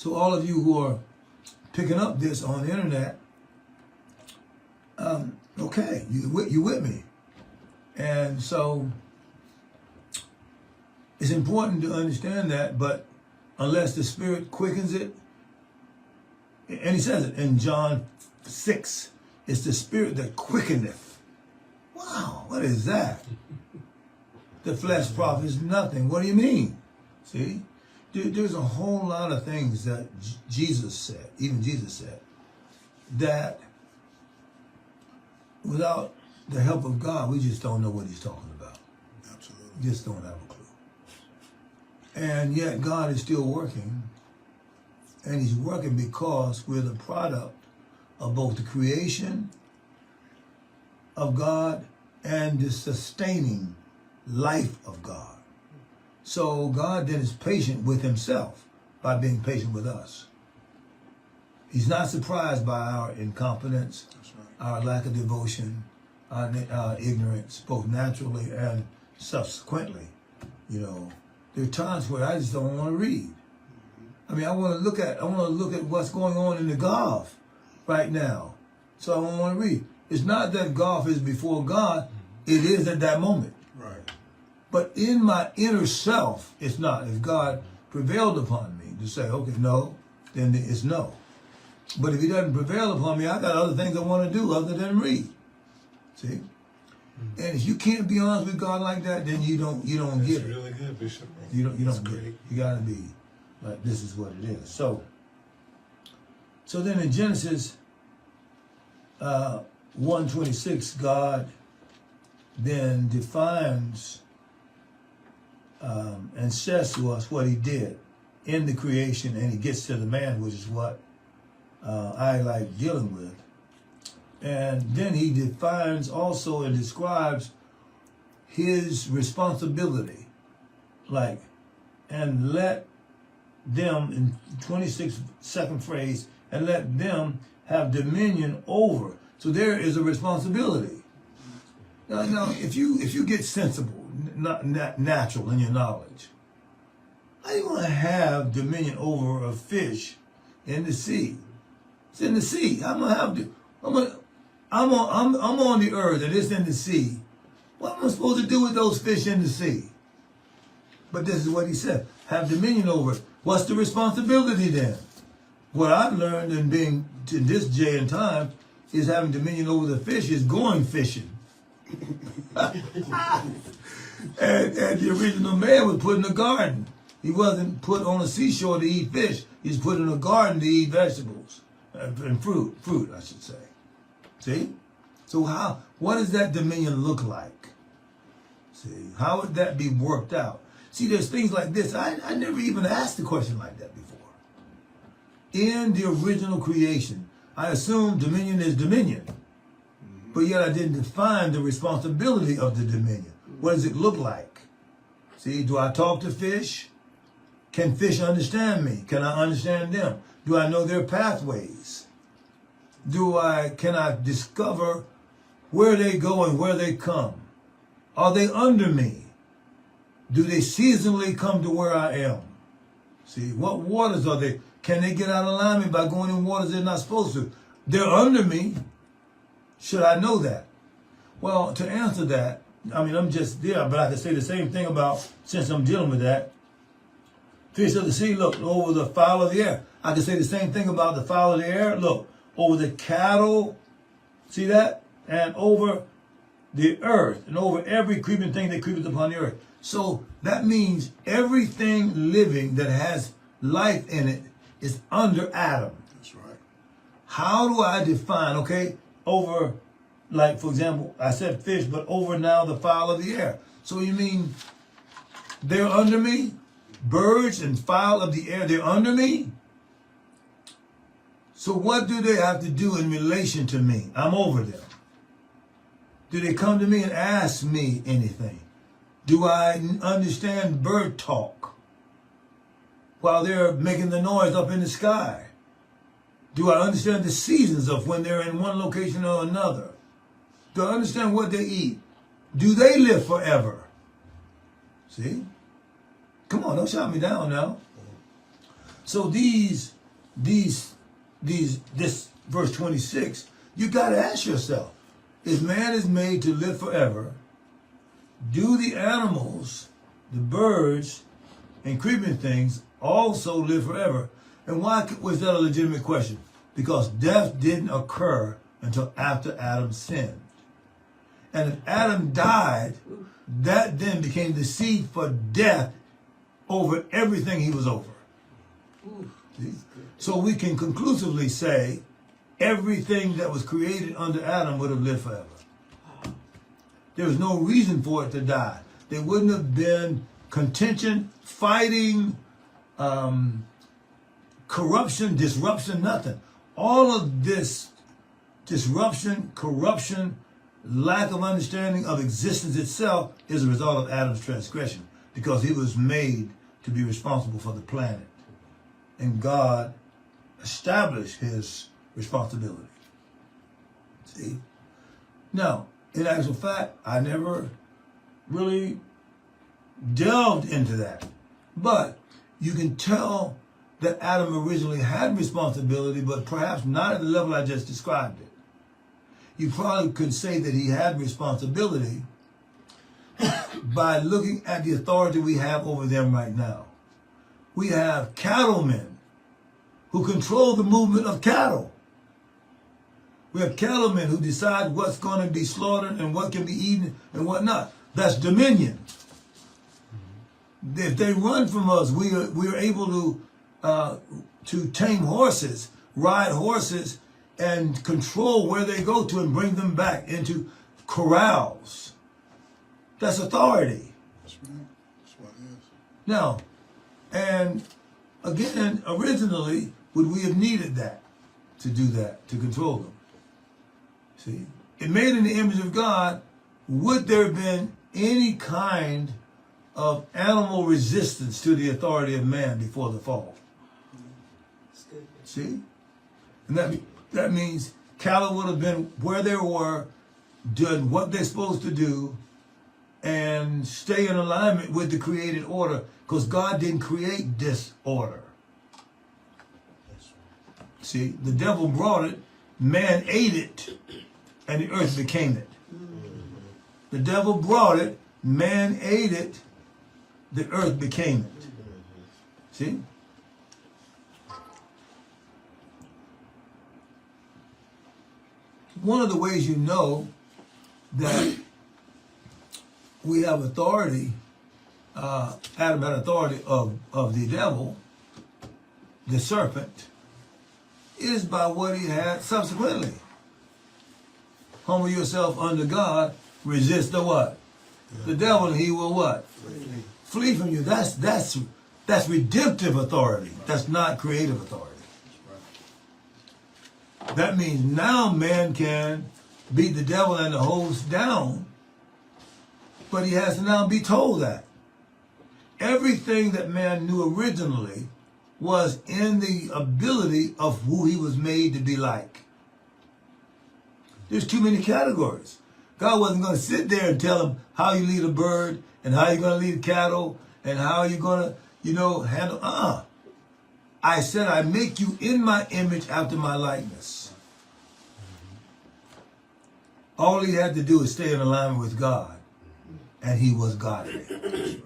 So all of you who are picking up this on the internet, okay, you with me. And so it's important to understand that, but unless the Spirit quickens it, and he says it in John 6, it's the Spirit that quickeneth. Wow, what is that? The flesh profits nothing. What do you mean? See? There's a whole lot of things that Jesus said, even Jesus said, that without the help of God, we just don't know what he's talking about. Absolutely. We just don't have a clue. And yet God is still working, and he's working because we're the product of both the creation of God and the sustaining life of God. So God then is patient with himself by being patient with us. He's not surprised by our incompetence, our lack of devotion, our ignorance, both naturally and subsequently. You know, there are times where I just don't want to read. I mean, I want to look at what's going on in the Gulf right now. So I don't want to read. It's not that Gulf is before God. It is at that moment. Right. But in my inner self, it's not. If God prevailed upon me to say, okay, no, then it's no. But if he doesn't prevail upon me, I got other things I want to do other than read. See? Mm-hmm. And if you can't be honest with God like that, then you don't get it. That's really good, Bishop. You don't get it. You got to be like, this is what it is. So then in Genesis 1:26, God then defines and says to us what he did in the creation, and he gets to the man, which is what I like dealing with. And then he defines also and describes his responsibility, like, and let them, in 26th phrase, and let them have dominion over. So there is a responsibility. Now, if you get sensible, not natural in your knowledge, how are you going to have dominion over a fish in the sea? It's in the sea. I'm gonna have to. I'm on the earth and it's in the sea. What am I supposed to do with those fish in the sea? But this is what he said: have dominion over it. What's the responsibility then? What I've learned in being to this day and time is having dominion over the fish is going fishing. and the original man was put in a garden. He wasn't put on a seashore to eat fish. He's put in a garden to eat vegetables and fruit, I should say. See? So what does that dominion look like? See, how would that be worked out? See, there's things like this. I never even asked a question like that before. In the original creation, I assumed dominion is dominion. But yet I didn't define the responsibility of the dominion. What does it look like? See, do I talk to fish? Can fish understand me? Can I understand them? Do I know their pathways? Can I discover where they go and where they come? Are they under me? Do they seasonally come to where I am? See, what waters are they? Can they get out of alignment by going in waters they're not supposed to? They're under me. Should I know that? Well, to answer that, I mean, I'm just there, but I can say the same thing about, since I'm dealing with that, fish of the sea, look, over the fowl of the air. I can say the same thing about the fowl of the air, look, over the cattle, see that? And over the earth, and over every creeping thing that creepeth upon the earth. So that means everything living that has life in it is under Adam. That's right. How do I define, okay, over, like, for example, I said fish, but over now the fowl of the air. So you mean they're under me? Birds and fowl of the air, they're under me? So what do they have to do in relation to me? I'm over them. Do they come to me and ask me anything? Do I understand bird talk while they're making the noise up in the sky? Do I understand the seasons of when they're in one location or another? Do I understand what they eat? Do they live forever? See? Come on, don't shout me down now. So this verse 26, you got to ask yourself, if man is made to live forever, do the animals, the birds, and creeping things also live forever? And why was that a legitimate question? Because death didn't occur until after Adam sinned. And if Adam died, that then became the seed for death over everything he was over. See? So we can conclusively say everything that was created under Adam would have lived forever. There was no reason for it to die. There wouldn't have been contention, fighting, corruption, disruption, nothing. All of this disruption, corruption, lack of understanding of existence itself is a result of Adam's transgression, because he was made to be responsible for the planet. And God established his responsibility. See? Now, in actual fact, I never really delved into that. But you can tell that Adam originally had responsibility, but perhaps not at the level I just described it. You probably could say that he had responsibility by looking at the authority we have over them right now. We have cattlemen who control the movement of cattle. We have cattlemen who decide what's going to be slaughtered and what can be eaten and what not. That's dominion. If they run from us, we are able to tame horses, ride horses, and control where they go to and bring them back into corrals. That's authority. That's right. That's what it is. Now, and again, originally, would we have needed that to do that, to control them? See? It made in the image of God, would there have been any kind of animal resistance to the authority of man before the fall? See? And that means cattle would have been where they were, doing what they're supposed to do, and stay in alignment with the created order, because God didn't create disorder. See, the devil brought it, man ate it, and the earth became it. The devil brought it, man ate it, the earth became it. See? One of the ways you know that we have authority, Adam had authority of the devil, the serpent, is by what he had subsequently. Humble yourself under God, resist the what? Yeah. The devil, and he will what? Flee from you. That's redemptive authority. That's not creative authority. That means now man can beat the devil and the host down, but he has to now be told that. Everything that man knew originally was in the ability of who he was made to be like. There's too many categories. God wasn't going to sit there and tell him how you lead a bird and how you're going to lead cattle and how you're going to, handle. I said, I make you in my image after my likeness. All he had to do is stay in alignment with God, and he was godly.